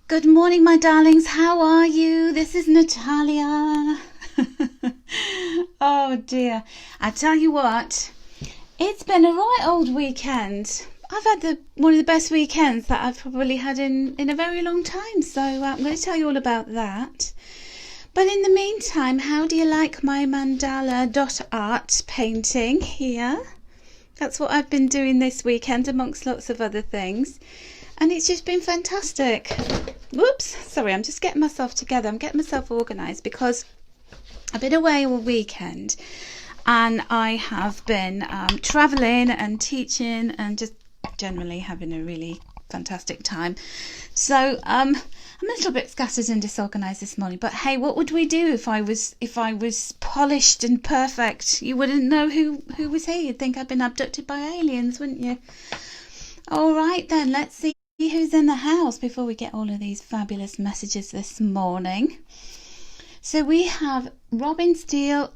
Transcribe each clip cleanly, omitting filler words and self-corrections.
Good morning, my darlings. How are you? This is Natalia. Oh dear. I tell you what, it's been a right old weekend. I've had one of the best weekends that I've probably had in a very long time. So I'm going to tell you all about that. But in the meantime, how do you like my mandala dot art painting here? That's what I've been doing this weekend amongst lots of other things. And it's just been fantastic. Whoops, sorry, I'm just getting myself together. I'm getting myself organised because I've been away all weekend and I have been travelling and teaching and just generally having a really fantastic time. So I'm a little bit scattered and disorganised this morning, but hey, what would we do if I was polished and perfect? You wouldn't know who was here. You'd think I'd been abducted by aliens, wouldn't you? All right then, let's see who's in the house before we get all of these fabulous messages this morning. So we have Robin Steele.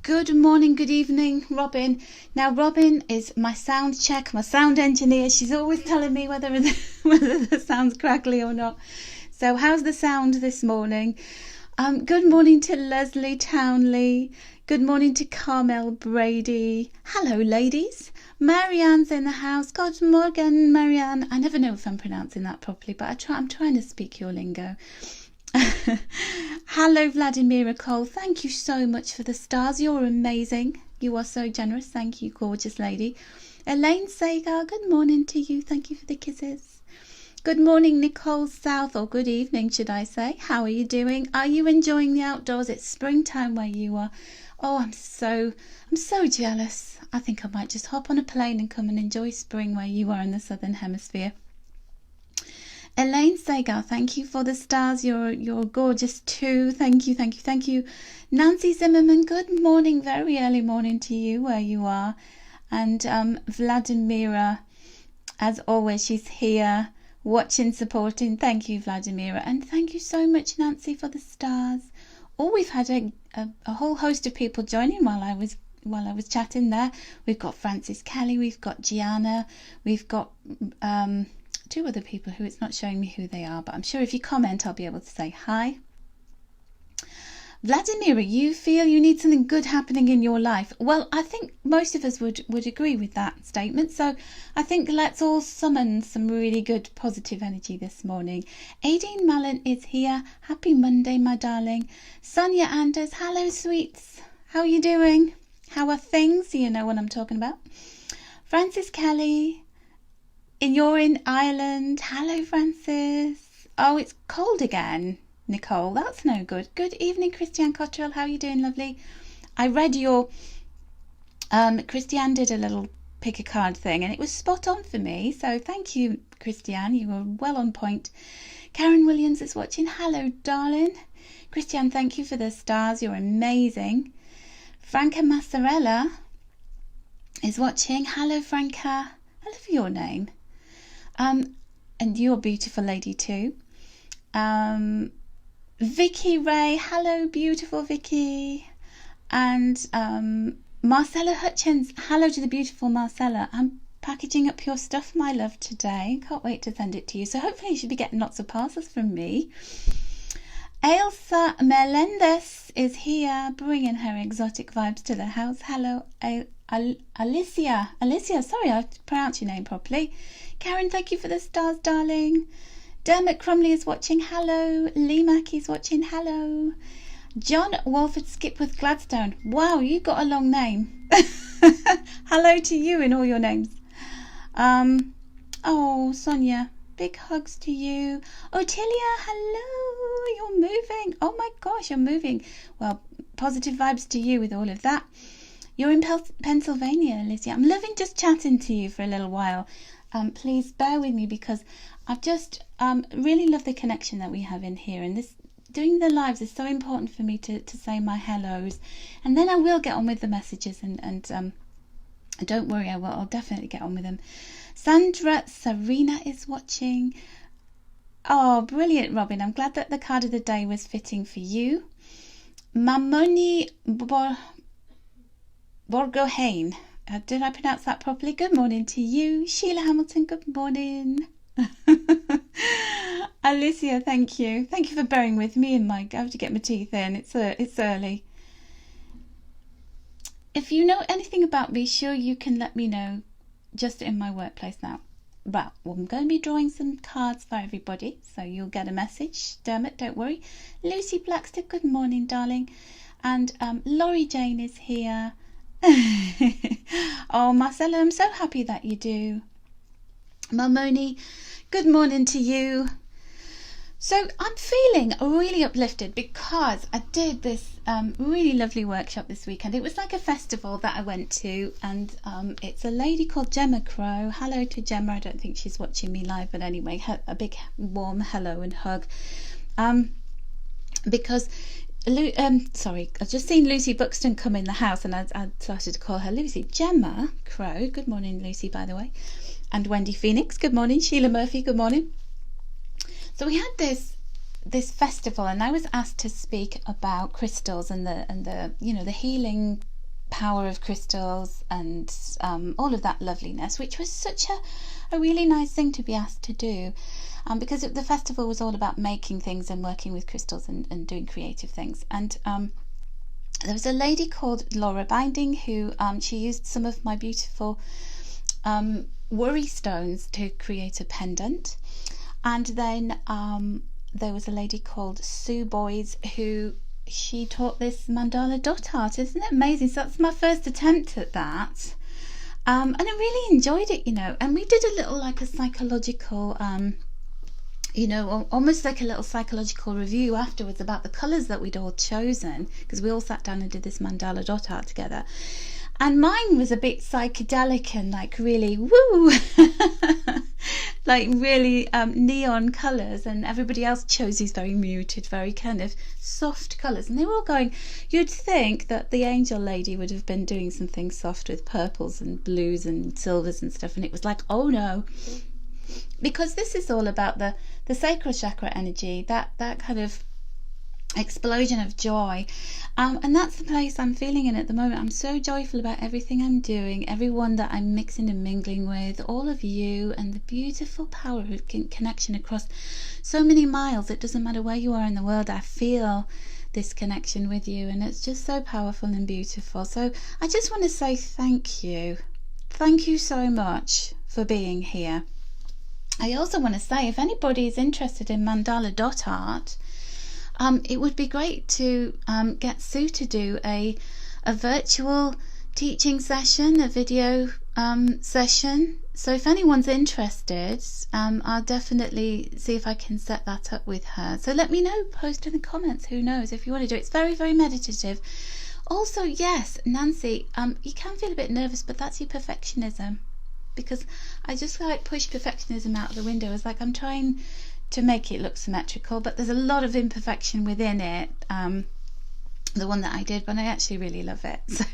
Good morning, good evening, Robin. Now Robin is my sound check, my sound engineer. She's always telling me whether the sound's crackly or not. So how's the sound this morning? Good morning to Leslie Townley. Good morning to Carmel Brady. Hello, ladies. Marianne's in the house. Good morning, Marianne. I never know if I'm pronouncing that properly, but I'm trying to speak your lingo. Hello, Vladimira Cole. Thank you so much for the stars. You're amazing. You are so generous. Thank you, gorgeous lady. Elaine Sagar, good morning to you. Thank you for the kisses. Good morning, Nicole South, or good evening, should I say. How are you doing? Are you enjoying the outdoors? It's springtime where you are. Oh, I'm so jealous. I think I might just hop on a plane and come and enjoy spring where you are in the southern hemisphere. Elaine Sagar, thank you for the stars. You're gorgeous too. Thank you. Nancy Zimmerman, good morning, very early morning to you where you are. And Vladimira, as always, she's here watching, supporting. Thank you, Vladimira, and thank you so much, Nancy, for the stars. Oh, we've had a whole host of people joining while I was chatting there. We've got Francis Kelly, we've got Gianna, we've got two other people who it's not showing me who they are, but I'm sure if you comment I'll be able to say hi. Vladimira, you feel you need something good happening in your life. Well, I think most of us would agree with that statement. So I think let's all summon some really good positive energy this morning. Aideen Mallon is here. Happy Monday, my darling. Sonia Anders, hello, sweets. How are you doing? How are things? You know what I'm talking about. Francis Kelly, you're in Ireland. Hello, Francis. Oh, it's cold again. Nicole, that's no good. Good evening, Christiane Cottrell. How are you doing, lovely? I read your Christiane did a little pick a card thing and it was spot on for me. So thank you, Christiane. You were well on point. Karen Williams is watching. Hello, darling. Christiane, thank you for the stars. You're amazing. Franca Massarella is watching. Hello, Franca. I love your name. And you're a beautiful lady too. Vicky Ray, hello, beautiful Vicky. And Marcella Hutchins, hello to the beautiful Marcella. I'm packaging up your stuff, my love, today. Can't wait to send it to you. So hopefully you should be getting lots of parcels from me. Ailsa Melendez is here, bringing her exotic vibes to the house. Hello, Alicia. Alicia, sorry, I pronounced your name properly. Karen, thank you for the stars, darling. Dermot Crumley is watching. Hello. Lee Mackey's watching. Hello. John Walford Skipworth Gladstone. Wow, you got a long name. Hello to you in all your names. Oh, Sonia, big hugs to you. Otilia, hello. You're moving. Oh my gosh, you're moving. Well, positive vibes to you with all of that. You're in Pennsylvania, Alicia. I'm loving just chatting to you for a little while. Please bear with me because I've just really love the connection that we have in here, and this doing the lives is so important for me to say my hellos, and then I will get on with the messages and don't worry, I'll definitely get on with them. Sandra Serena is watching. Oh, brilliant, Robin. I'm glad that the card of the day was fitting for you. Mamoni Borgohain. Did I pronounce that properly? Good morning to you. Sheila Hamilton, good morning. Alicia, thank you. Thank you for bearing with me and Mike. I have to get my teeth in. It's early. If you know anything about me, sure you can let me know just in my workplace now. Well, I'm going to be drawing some cards for everybody, so you'll get a message. Dermot, don't worry. Lucy Blackstick, good morning, darling. And Laurie Jane is here. Oh, Marcella, I'm so happy that you do. Mamoni, good morning to you. So I'm feeling really uplifted because I did this really lovely workshop this weekend. It was like a festival that I went to, and it's a lady called Gemma Crow. Hello to Gemma. I don't think she's watching me live, but anyway, a big warm hello and hug. Because sorry, I've just seen Lucy Buxton come in the house, and I started to call her Lucy. Gemma Crow, good morning, Lucy, by the way. And Wendy Phoenix, good morning. Sheila Murphy, good morning. So we had this festival, and I was asked to speak about crystals and the the healing power of crystals and all of that loveliness, which was such a really nice thing to be asked to do, because the festival was all about making things and working with crystals and doing creative things. And there was a lady called Laura Binding who she used some of my beautiful worry stones to create a pendant. And then there was a lady called Sue Boys who she taught this mandala dot art. Isn't it amazing? So that's my first attempt at that. And I really enjoyed it, and we did a little like a psychological, almost like a little psychological review afterwards about the colours that we'd all chosen, because we all sat down and did this mandala dot art together. And mine was a bit psychedelic and like really woo, like really neon colours, and everybody else chose these very muted, very kind of soft colours. And they were all going, you'd think that the angel lady would have been doing something soft with purples and blues and silvers and stuff, and it was like, oh no, because this is all about the sacral chakra energy, that kind of explosion of joy, and that's the place I'm feeling in at the moment. I'm so joyful about everything I'm doing, everyone that I'm mixing and mingling with, all of you, and the beautiful power of connection across so many miles. It doesn't matter where you are in the world, I feel this connection with you, and it's just so powerful and beautiful. So I just want to say thank you so much for being here. I also want to say, if anybody is interested in mandala dot art, it would be great to get Sue to do a virtual teaching session, a video session. So if anyone's interested, I'll definitely see if I can set that up with her. So let me know, post in the comments, who knows, if you want to do it. It's very, very meditative. Also, yes, Nancy, you can feel a bit nervous, but that's your perfectionism. Because I just like push perfectionism out of the window. It's like I'm trying to make it look symmetrical, but there's a lot of imperfection within it, the one that I did, but I actually really love it. So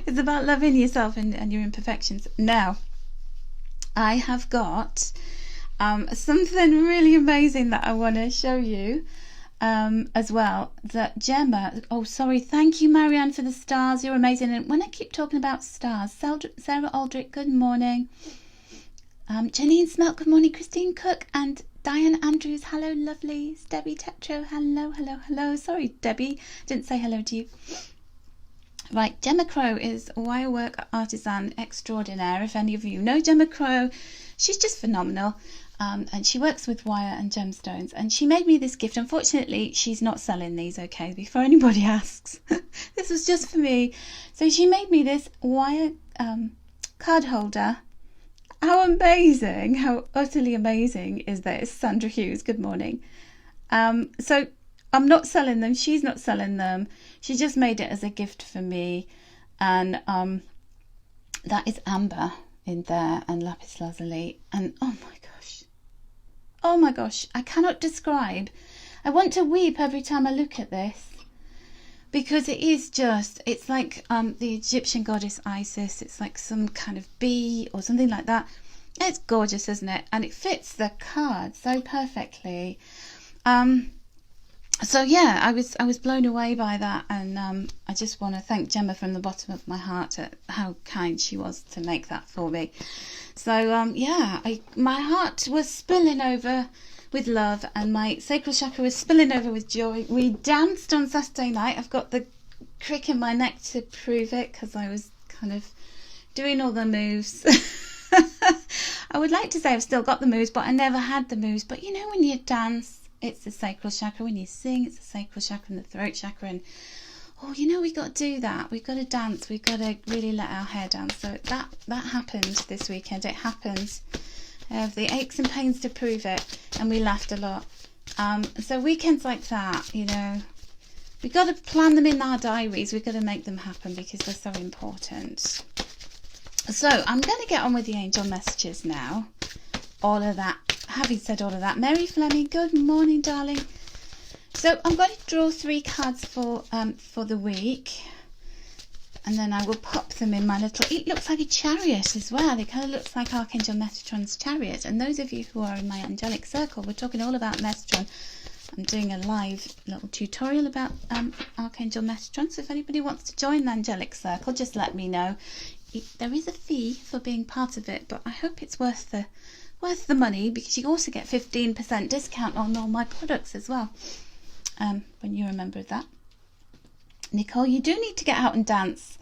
it's about loving yourself and your imperfections. Now I have got something really amazing that I want to show you as well, that Gemma, oh sorry, thank you Marianne for the stars, you're amazing. And when I keep talking about stars, Sarah Aldrich, good morning. Janine Smelt, good morning. Christine Cook and Diane Andrews, hello lovelies. Debbie Tetro, hello. Sorry Debbie, didn't say hello to you. Right, Gemma Crow is a wirework artisan extraordinaire. If any of you know Gemma Crow, she's just phenomenal. And she works with wire and gemstones, and she made me this gift. Unfortunately, she's not selling these, okay, before anybody asks. This was just for me. So she made me this wire card holder. How amazing, how utterly amazing is this? Sandra Hughes, good morning. So I'm not selling them, she's not selling them. She just made it as a gift for me. And that is amber in there and lapis lazuli. And oh my gosh, I cannot describe. I want to weep every time I look at this, because it is just, it's like the Egyptian goddess Isis. It's like some kind of bee or something like that. It's gorgeous, isn't it? And it fits the card so perfectly. So yeah, I was blown away by that, and I just want to thank Gemma from the bottom of my heart at how kind she was to make that for me. So yeah, my heart was spilling over with love, and my sacral chakra was spilling over with joy. We danced on Saturday night. I've got the crick in my neck to prove it, because I was kind of doing all the moves. I would like to say I've still got the moves, but I never had the moves. But you know, when you dance, it's the sacral chakra. When you sing, it's the sacral chakra and the throat chakra. And oh, you know, we got to do that. We've got to dance. We've got to really let our hair down. So that happened this weekend. It happened. I have the aches and pains to prove it, and we laughed a lot. So weekends like that, you know, we've got to plan them in our diaries. We've got to make them happen, because they're so important. So I'm going to get on with the angel messages now. All of that. Having said all of that, Mary Fleming, good morning, darling. So I'm going to draw 3 cards for the week, and then I will pop them in my little. It looks like a chariot as well. It kind of looks like Archangel Metatron's chariot. And those of you who are in my angelic circle, we're talking all about Metatron. I'm doing a live little tutorial about Archangel Metatron. So if anybody wants to join the angelic circle, just let me know. There is a fee for being part of it, but I hope it's worth the money, because you also get 15% discount on all my products as well. When you remember that. Nicole, you do need to get out and dance.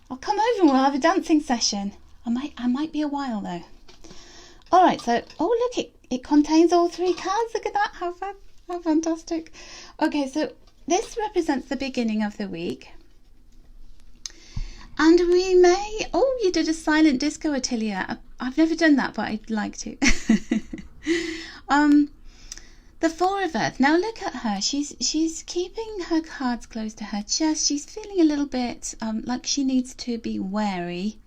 I'll come over and we'll have a dancing session. I might be a while though. All right, so oh look, it contains all 3 cards. Look at that, how fantastic. Okay, so this represents the beginning of the week. And we may... Oh, you did a silent disco, Attilia. I've never done that, but I'd like to. The 4 of Earth. Now look at her. She's keeping her cards close to her chest. She's feeling a little bit like she needs to be wary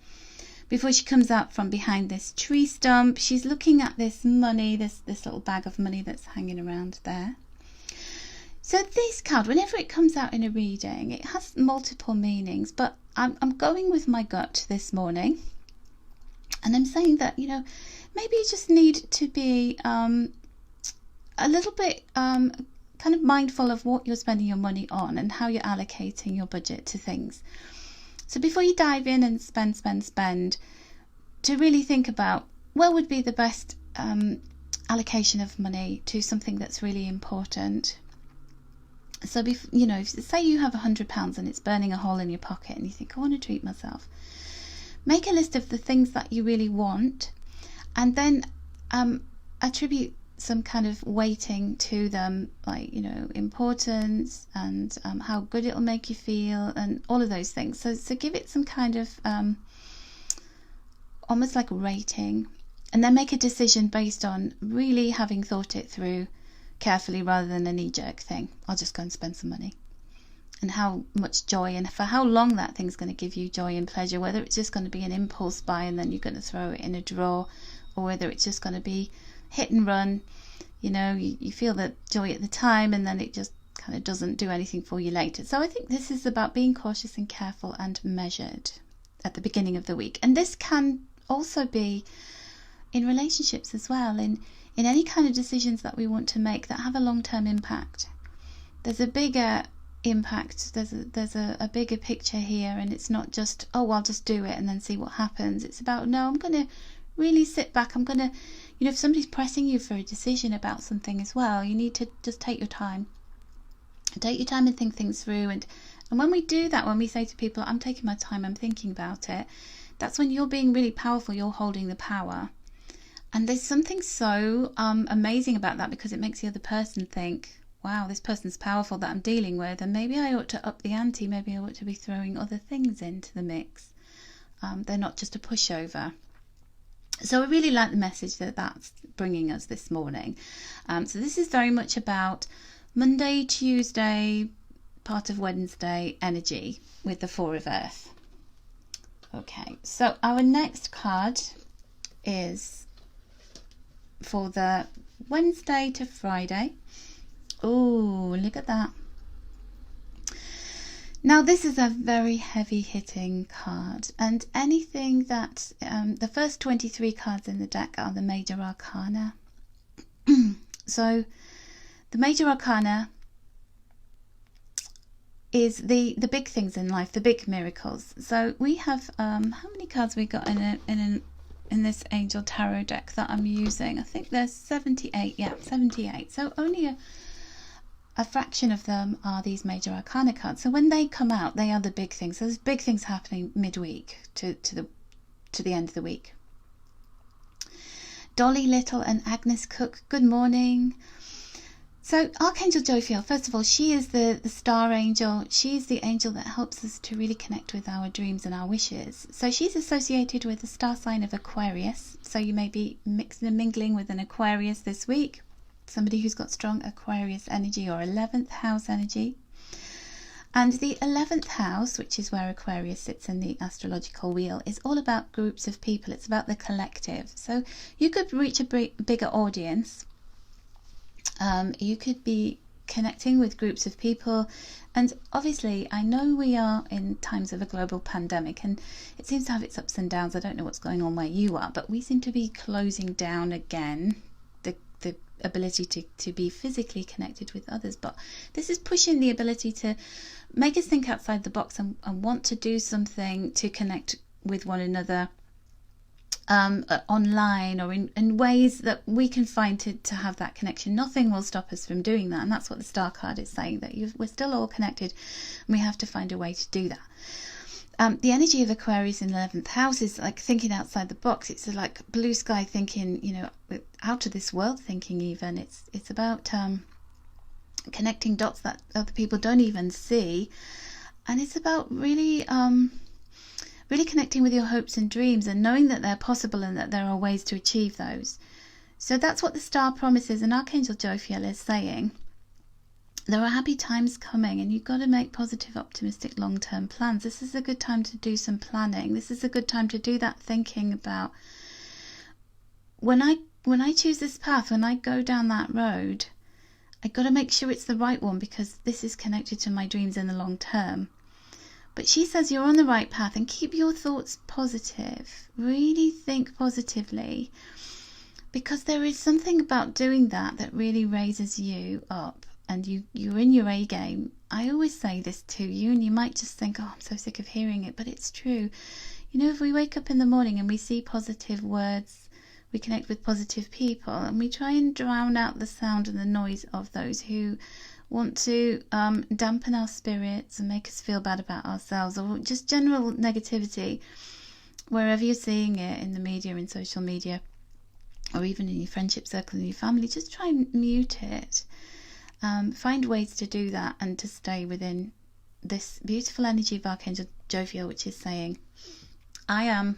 before she comes out from behind this tree stump. She's looking at this money, this little bag of money that's hanging around there. So this card, whenever it comes out in a reading, it has multiple meanings, but I'm going with my gut this morning, and I'm saying that, you know, maybe you just need to be a little bit kind of mindful of what you're spending your money on and how you're allocating your budget to things. So before you dive in and spend, to really think about what would be the best allocation of money to something that's really important. So, you know, say you have £100 and it's burning a hole in your pocket, and you think, I want to treat myself. Make a list of the things that you really want, and then attribute some kind of weighting to them, like, you know, importance and how good it'll make you feel, and all of those things. So give it some kind of almost like a rating, and then make a decision based on really having thought it through carefully, rather than a knee-jerk thing. I'll just go and spend some money, and how much joy and for how long that thing's going to give you joy and pleasure, whether it's just going to be an impulse buy and then you're going to throw it in a drawer, or whether it's just going to be hit and run. You know, you feel that joy at the time, and then it just kind of doesn't do anything for you later. So I think this is about being cautious and careful and measured at the beginning of the week. And this can also be in relationships as well, in any kind of decisions that we want to make that have a long-term impact. There's a bigger impact, there's a bigger picture here, and it's not just, oh, I'll just do it and then see what happens. It's about, no, I'm going to really sit back. I'm going to, you know, if somebody's pressing you for a decision about something as well, you need to just take your time. Take your time and think things through. And when we do that, when we say to people, I'm taking my time, I'm thinking about it, that's when you're being really powerful, you're holding the power. And there's something so amazing about that, because it makes the other person think, wow, this person's powerful that I'm dealing with, and maybe I ought to up the ante, maybe I ought to be throwing other things into the mix. They're not just a pushover. So I really like the message that's bringing us this morning. So this is very much about Monday, Tuesday, part of Wednesday energy with the 4 of Earth. Okay, so our next card is for the Wednesday to Friday. Oh, look at that. Now this is a very heavy hitting card, and anything that the first 23 cards in the deck are the major arcana. So the major arcana is the big things in life, the big miracles. So we have how many cards we got in angel tarot deck that I'm using. I think there's 78. Yeah, 78. So only a fraction of them are these major arcana cards. So when they come out, they are the big things. So there's big things happening midweek to the end of the week. Dolly Little and Agnes Cook, good morning. So Archangel Jophiel, first of all, she is the star angel. She is the angel that helps us to really connect with our dreams and our wishes. So she's associated with the star sign of Aquarius. So you may be mixing and mingling with an Aquarius this week. Somebody who's got strong Aquarius energy or 11th house energy. And the 11th house, which is where Aquarius sits in the astrological wheel, is all about groups of people. It's about the collective. So you could reach a bigger audience. You could be connecting with groups of people. And obviously, I know we are in times of a global pandemic, and it seems to have its ups and downs. I don't know what's going on where you are, but we seem to be closing down again the ability to be physically connected with others. But this is pushing the ability to make us think outside the box and want to do something to connect with one another online or in ways that we can find to have that connection. Nothing will stop us from doing that, and that's what the star card is saying, that we're still all connected and we have to find a way to do that. The energy of Aquarius in the 11th house is like thinking outside the box. It's like blue sky thinking, out of this world thinking even. It's about connecting dots that other people don't even see. And it's about really connecting with your hopes and dreams and knowing that they're possible and that there are ways to achieve those. So that's what the star promises, and Archangel Jophiel is saying. There are happy times coming, and you've got to make positive, optimistic, long-term plans. This is a good time to do some planning. This is a good time to do that thinking about, when I choose this path, when I go down that road, I've got to make sure it's the right one, because this is connected to my dreams in the long term. But she says you're on the right path, and keep your thoughts positive. Really think positively, because there is something about doing that really raises you up. And you're in your A game. I always say this to you, and you might just think, oh, I'm so sick of hearing it, but it's true. If we wake up in the morning and we see positive words, we connect with positive people, and we try and drown out the sound and the noise of those who want to dampen our spirits and make us feel bad about ourselves, or just general negativity, wherever you're seeing it, in the media, in social media, or even in your friendship circle, in your family. Just try and mute it. Find ways to do that and to stay within this beautiful energy of Archangel Jophiel, which is saying, I'm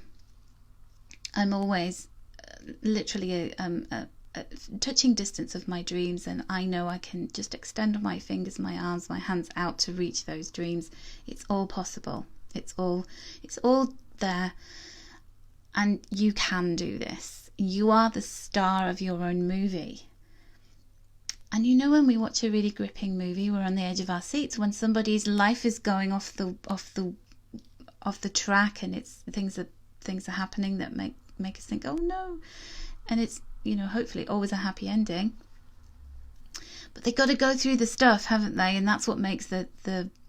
always literally a touching distance of my dreams, and I know I can just extend my fingers, my arms, my hands out to reach those dreams. It's all possible. It's all there, and you can do this. You are the star of your own movie. And when we watch a really gripping movie, we're on the edge of our seats. When somebody's life is going off the track, and it's things are happening that make us think, oh no, and it's hopefully always a happy ending. But they got to go through the stuff, haven't they? And that's what makes the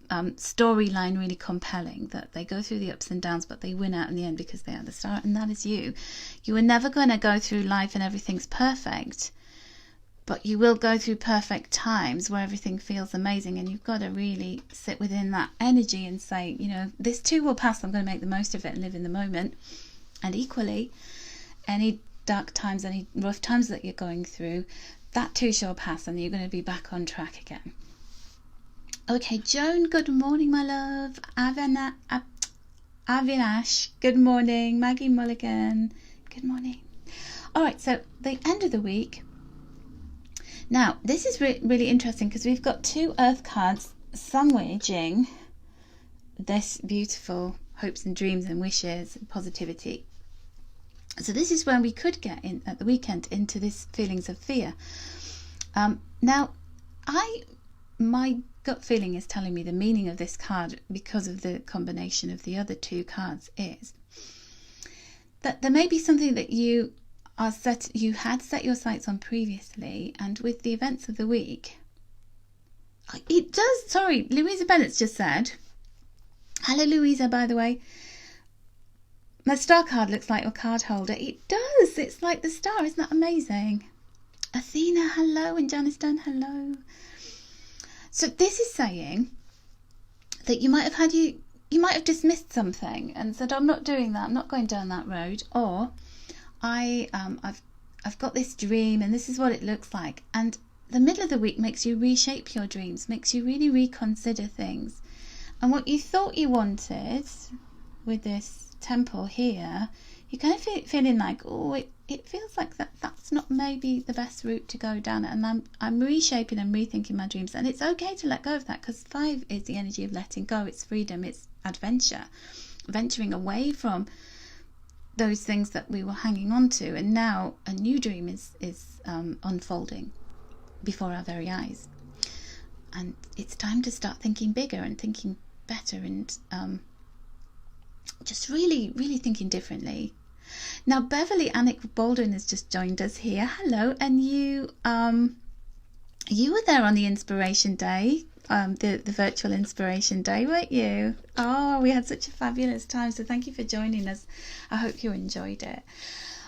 storyline really compelling. That they go through the ups and downs, but they win out in the end because they are the star, and that is you. You are never going to go through life and everything's perfect. But you will go through perfect times where everything feels amazing, and you've got to really sit within that energy and say, this too will pass. I'm going to make the most of it and live in the moment. And equally, any dark times, any rough times that you're going through, that too shall pass, and you're going to be back on track again. Okay, Joan, good morning, my love. Avinash, good morning. Maggie Mulligan, good morning. All right, so the end of the week. Now, this is really interesting, because we've got two earth cards sandwiching this beautiful hopes and dreams and wishes and positivity. So this is where we could get in at the weekend into this feelings of fear. Now, my gut feeling is telling me the meaning of this card, because of the combination of the other two cards, is that there may be something that you had set your sights on previously, and with the events of the week, it does. Sorry, Louisa Bennett's just said, hello Louisa, by the way, My star card looks like your card holder. It does. It's like the star. Isn't that amazing? Athena, hello. And Janice Dunn, hello. So this is saying that you might have dismissed something and said, I'm not doing that. I'm not going down that road. Or I've got this dream and this is what it looks like. And the middle of the week makes you reshape your dreams, makes you really reconsider things. And what you thought you wanted with this temple here, you're kind of feeling like, oh, it feels like that's not maybe the best route to go down. And I'm reshaping and rethinking my dreams. And it's okay to let go of that, because 5 is the energy of letting go. It's freedom, it's adventure, venturing away from those things that we were hanging on to. And now a new dream is unfolding before our very eyes. And it's time to start thinking bigger and thinking better and just really, really thinking differently. Now, Beverly Annick Baldwin has just joined us here. Hello, and you were there on the Inspiration Day, the virtual Inspiration Day, weren't you? Oh, we had such a fabulous time, so thank you for joining us. I hope you enjoyed it.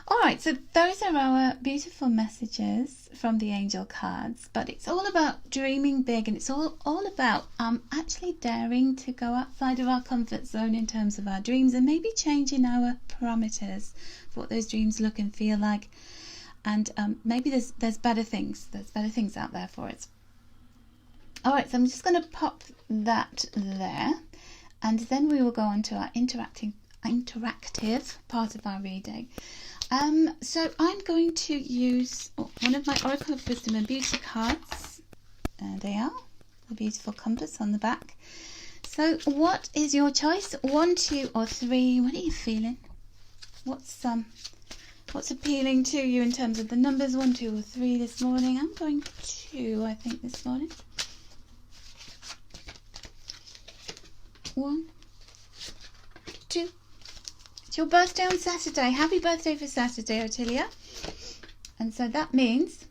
All right, so those are our beautiful messages from the angel cards, but it's all about dreaming big, and it's all about actually daring to go outside of our comfort zone in terms of our dreams, and maybe changing our parameters for what those dreams look and feel like. And maybe there's better things. There's better things out there for us. All right, so I'm just going to pop that there, and then we will go on to our interactive part of our reading. So I'm going to use one of my Oracle of Wisdom and Beauty cards. There they are, the beautiful compass on the back. So what is your choice? 1, 2 or 3? What are you feeling? What's appealing to you in terms of the numbers 1, 2 or 3 this morning? I'm going 2, I think, this morning. 1, 2. It's your birthday on Saturday. Happy birthday for Saturday, Ottilia. And so that means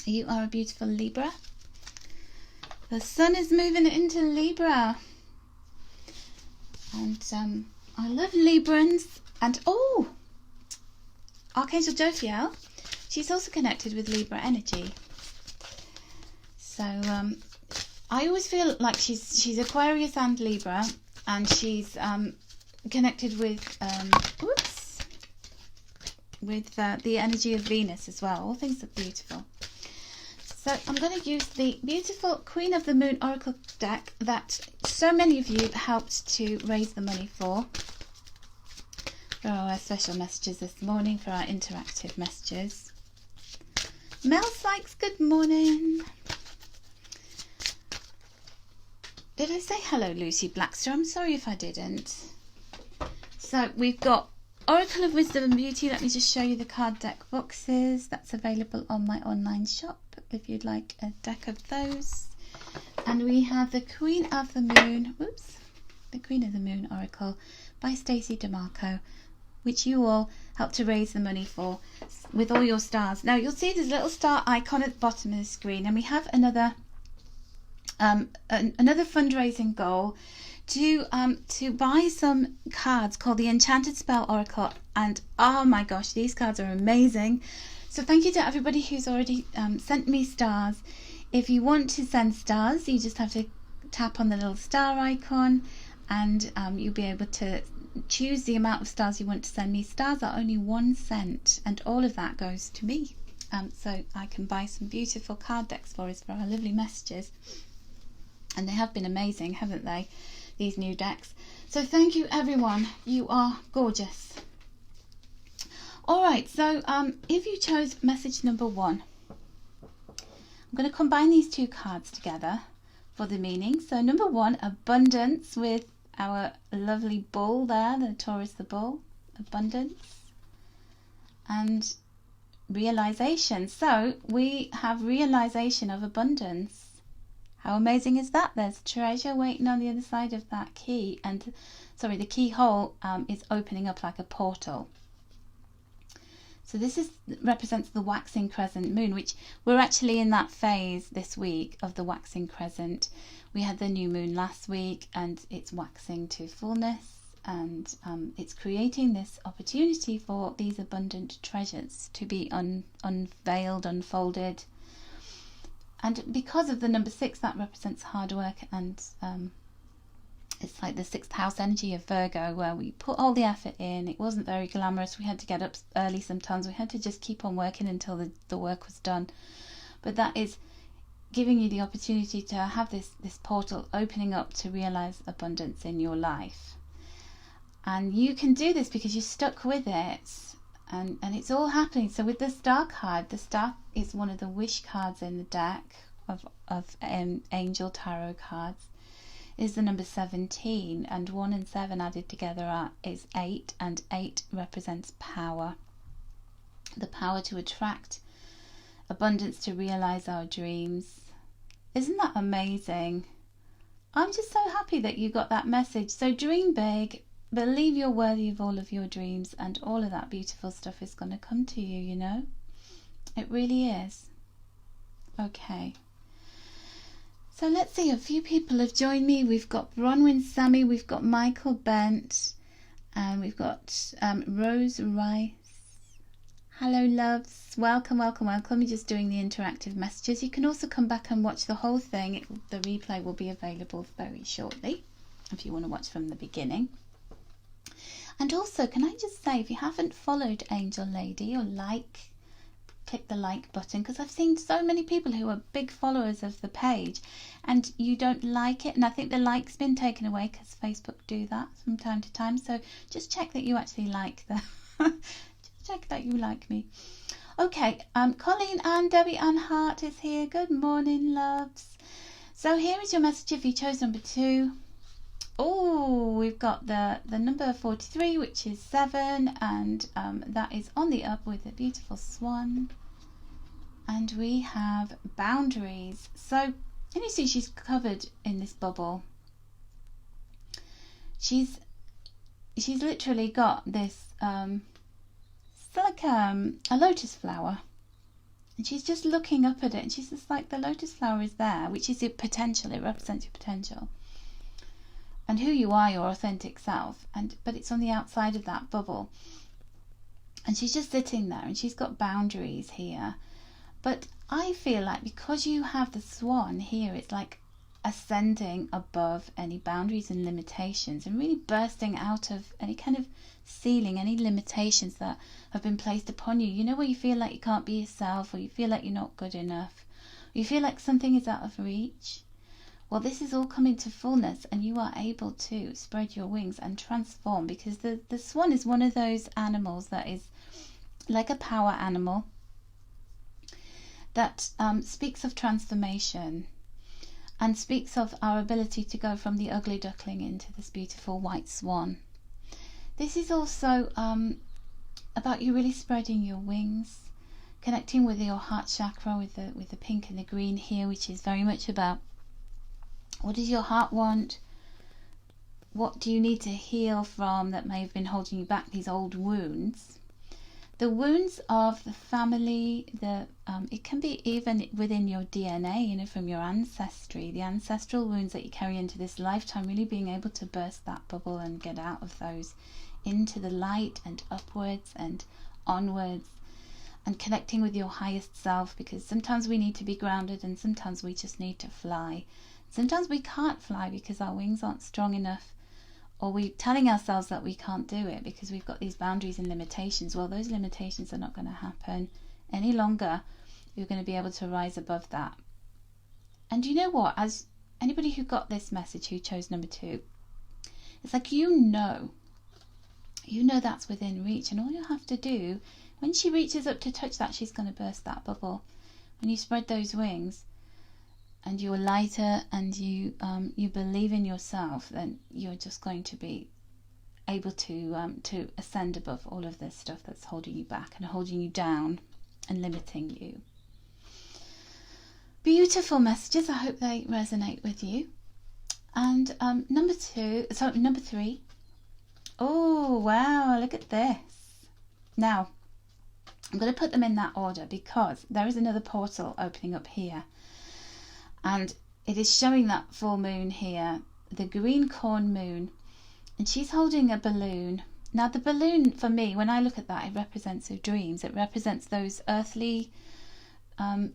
you are a beautiful Libra. The sun is moving into Libra. And I love Librans. And Archangel Jophiel, she's also connected with Libra energy. So I always feel like she's Aquarius and Libra, and she's connected with the energy of Venus as well. All things are beautiful. So I'm going to use the beautiful Queen of the Moon Oracle deck that so many of you helped to raise the money for our special messages this morning, for our interactive messages. Mel Sykes, good morning. Did I say hello, Lucy Blackster? I'm sorry if I didn't. So we've got Oracle of Wisdom and Beauty. Let me just show you the card deck boxes. That's available on my online shop if you'd like a deck of those. And we have the Queen of the Moon, the Queen of the Moon Oracle by Stacey DeMarco, which you all helped to raise the money for with all your stars. Now you'll see this little star icon at the bottom of the screen, and we have another fundraising goal to buy some cards called the Enchanted Spell Oracle, and oh my gosh, these cards are amazing. So thank you to everybody who's already sent me stars. If you want to send stars, you just have to tap on the little star icon, and you'll be able to choose the amount of stars you want to send me. Stars are only 1 cent, and all of that goes to me, so I can buy some beautiful card decks for us for our lovely messages. And they have been amazing, haven't they, these new decks? So thank you, everyone. You are gorgeous. All right, so if you chose message number 1, I'm going to combine these 2 cards together for the meaning. So number 1, abundance, with our lovely bull there, the Taurus, the bull, abundance, and realization. So we have realization of abundance. How amazing is that? There's treasure waiting on the other side of that key, and the keyhole is opening up like a portal. So this represents the waxing crescent moon, which we're actually in that phase this week of the waxing crescent. We had the new moon last week, and it's waxing to fullness, and it's creating this opportunity for these abundant treasures to be unveiled, unfolded. And because of the number 6, that represents hard work, and it's like the 6th house energy of Virgo, where we put all the effort in. It wasn't very glamorous. We had to get up early sometimes. We had to just keep on working until the work was done. But that is giving you the opportunity to have this portal opening up to realize abundance in your life. And you can do this because you're stuck with it, and it's all happening. So with the Star card, the Star is one of the wish cards in the deck of angel tarot cards, is the number 17, and 1 and 7 added together is 8, and 8 represents power. The power to attract abundance, to realize our dreams. Isn't that amazing? I'm just so happy that you got that message. So dream big, believe you're worthy of all of your dreams, and all of that beautiful stuff is going to come to you, you know? It really is. Okay. So let's see, a few people have joined me. We've got Bronwyn Sammy, we've got Michael Bent, and we've got Rose Rice. Hello, loves. Welcome, welcome, welcome. You're just doing the interactive messages. You can also come back and watch the whole thing. The replay will be available very shortly if you want to watch from the beginning. And also, can I just say, if you haven't followed Angel Lady, or click the like button, because I've seen so many people who are big followers of the page and you don't like it, and I think the like's been taken away because Facebook do that from time to time. So just check that you actually like check that you like me. Okay, Colleen Ann, Debbie Ann Hart is here. Good morning, loves. So here is your message if you chose number 2. Oh, we've got the number 43, which is 7, and that is on the up with a beautiful swan. And we have boundaries. So can you see she's covered in this bubble? She's literally got this it's like a lotus flower, and she's just looking up at it, and she's just like, the lotus flower is there, which is your potential. It represents your potential and who you are, your authentic self, but it's on the outside of that bubble, and she's just sitting there, and she's got boundaries here. But I feel like because you have the swan here, it's like ascending above any boundaries and limitations, and really bursting out of any kind of ceiling, any limitations that have been placed upon you. You know, where you feel like you can't be yourself, or you feel like you're not good enough, or you feel like something is out of reach. Well, this is all coming to fullness, and you are able to spread your wings and transform, because the swan is one of those animals that is like a power animal that speaks of transformation, and speaks of our ability to go from the ugly duckling into this beautiful white swan. This is also about you really spreading your wings, connecting with your heart chakra, with the pink and the green here, which is very much about what does your heart want, what do you need to heal from that may have been holding you back, these old wounds. The wounds of the family, it can be even within your DNA, you know, from your ancestry, the ancestral wounds that you carry into this lifetime, really being able to burst that bubble and get out of those into the light and upwards and onwards, and connecting with your highest self, because sometimes we need to be grounded and sometimes we just need to fly. Sometimes we can't fly because our wings aren't strong enough, or we're telling ourselves that we can't do it because we've got these boundaries and limitations. Well, those limitations are not going to happen any longer. You're going to be able to rise above that. And you know what? As anybody who got this message, who chose number 2, it's like you know that's within reach, and all you have to do, when she reaches up to touch that, she's going to burst that bubble. When you spread those wings, and you're lighter, and you believe in yourself, then you're just going to be able to ascend above all of this stuff that's holding you back and holding you down and limiting you. Beautiful messages. I hope they resonate with you. And number 3. Oh wow! Look at this. Now I'm going to put them in that order because there is another portal opening up here. And it is showing that full moon here, the green corn moon, And she's holding a balloon. Now the balloon, for me, when I look at that, it represents her dreams. It represents those earthly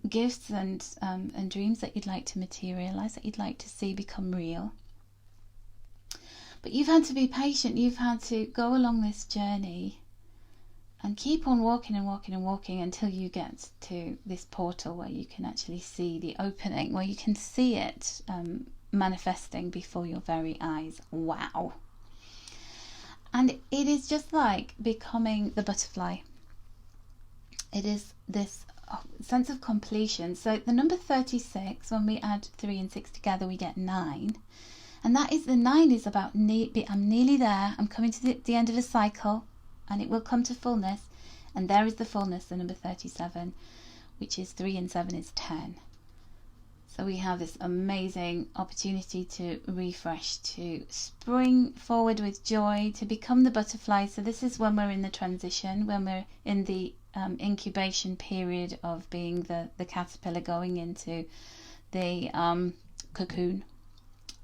gifts and dreams that you'd like to materialize, that you'd like to see become real. But you've had to be patient. You've had to go along this journey and keep on walking and walking and walking until you get to this portal where you can actually see the opening, where you can see it manifesting before your very eyes. Wow. And it is just like becoming the butterfly. It is this sense of completion. So the number 36, when we add 3 and 6 together, we get 9. And that is, the 9 is about I'm nearly there. I'm coming to the end of a cycle, and it will come to fullness. And there is the fullness, the number 37, which is 3 and 7 is 10. So we have this amazing opportunity to refresh, to spring forward with joy, to become the butterfly. So this is when we're in the transition, when we're in the incubation period of being the caterpillar going into the cocoon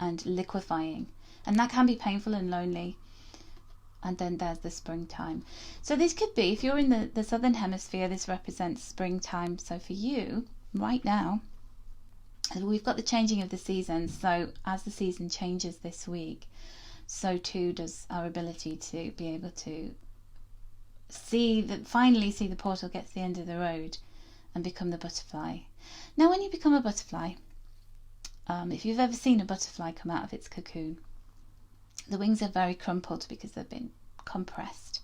and liquefying. And that can be painful and lonely. And then there's the springtime. So this could be, if you're in the southern hemisphere, this represents springtime. So for you, right now, we've got the changing of the seasons. So as the season changes this week, so too does our ability to be able to finally see the portal get to the end of the road and become the butterfly. Now, when you become a butterfly, if you've ever seen a butterfly come out of its cocoon, the wings are very crumpled because they've been compressed.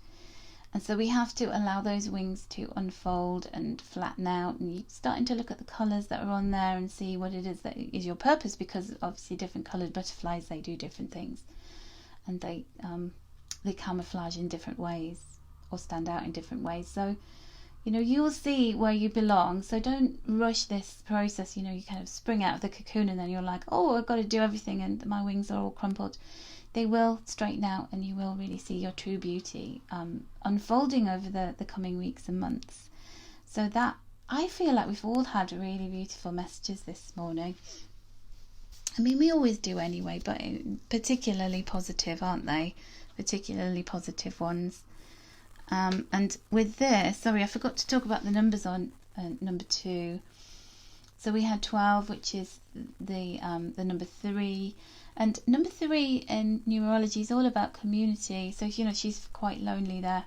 And so we have to allow those wings to unfold and flatten out, and you're starting to look at the colours that are on there and see what it is that is your purpose, because obviously different coloured butterflies, they do different things, and they camouflage in different ways or stand out in different ways. So you'll see where you belong. So don't rush this process. You kind of spring out of the cocoon and then you're like, oh, I've got to do everything and my wings are all crumpled. They will straighten out and you will really see your true beauty unfolding over the coming weeks and months. So that, I feel like we've all had really beautiful messages this morning. I mean, we always do anyway, but particularly positive, aren't they? Particularly positive ones. And with this, sorry, I forgot to talk about the numbers on number 2. So we had 12, which is the number 3. And number 3 in numerology is all about community. So, she's quite lonely there.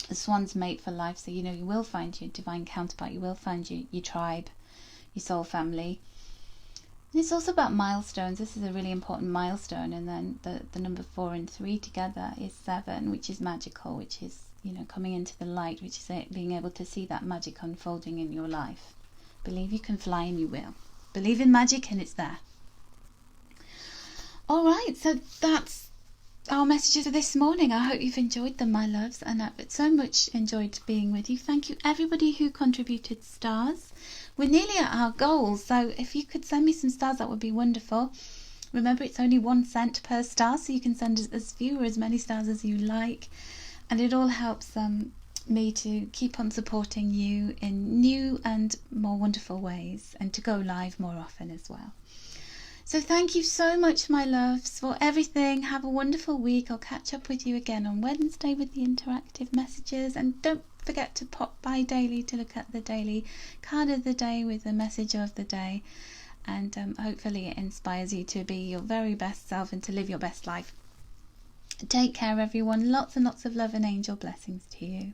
The swan's mate for life. So, you will find your divine counterpart. You will find your tribe, your soul family. And it's also about milestones. This is a really important milestone. And then the number 4 and 3 together is 7, which is magical, which is, coming into the light, which is being able to see that magic unfolding in your life. Believe you can fly and you will. Believe in magic and it's there. All right, so that's our messages for this morning. I hope you've enjoyed them, my loves, and I've so much enjoyed being with you. Thank you, everybody who contributed stars. We're nearly at our goal, so if you could send me some stars, that would be wonderful. Remember, it's only 1 cent per star, so you can send as few or as many stars as you like, and it all helps me to keep on supporting you in new and more wonderful ways, and to go live more often as well. So thank you so much, my loves, for everything. Have a wonderful week. I'll catch up with you again on Wednesday with the interactive messages. And don't forget to pop by daily to look at the daily card of the day with the message of the day. And hopefully it inspires you to be your very best self and to live your best life. Take care, everyone. Lots and lots of love and angel blessings to you.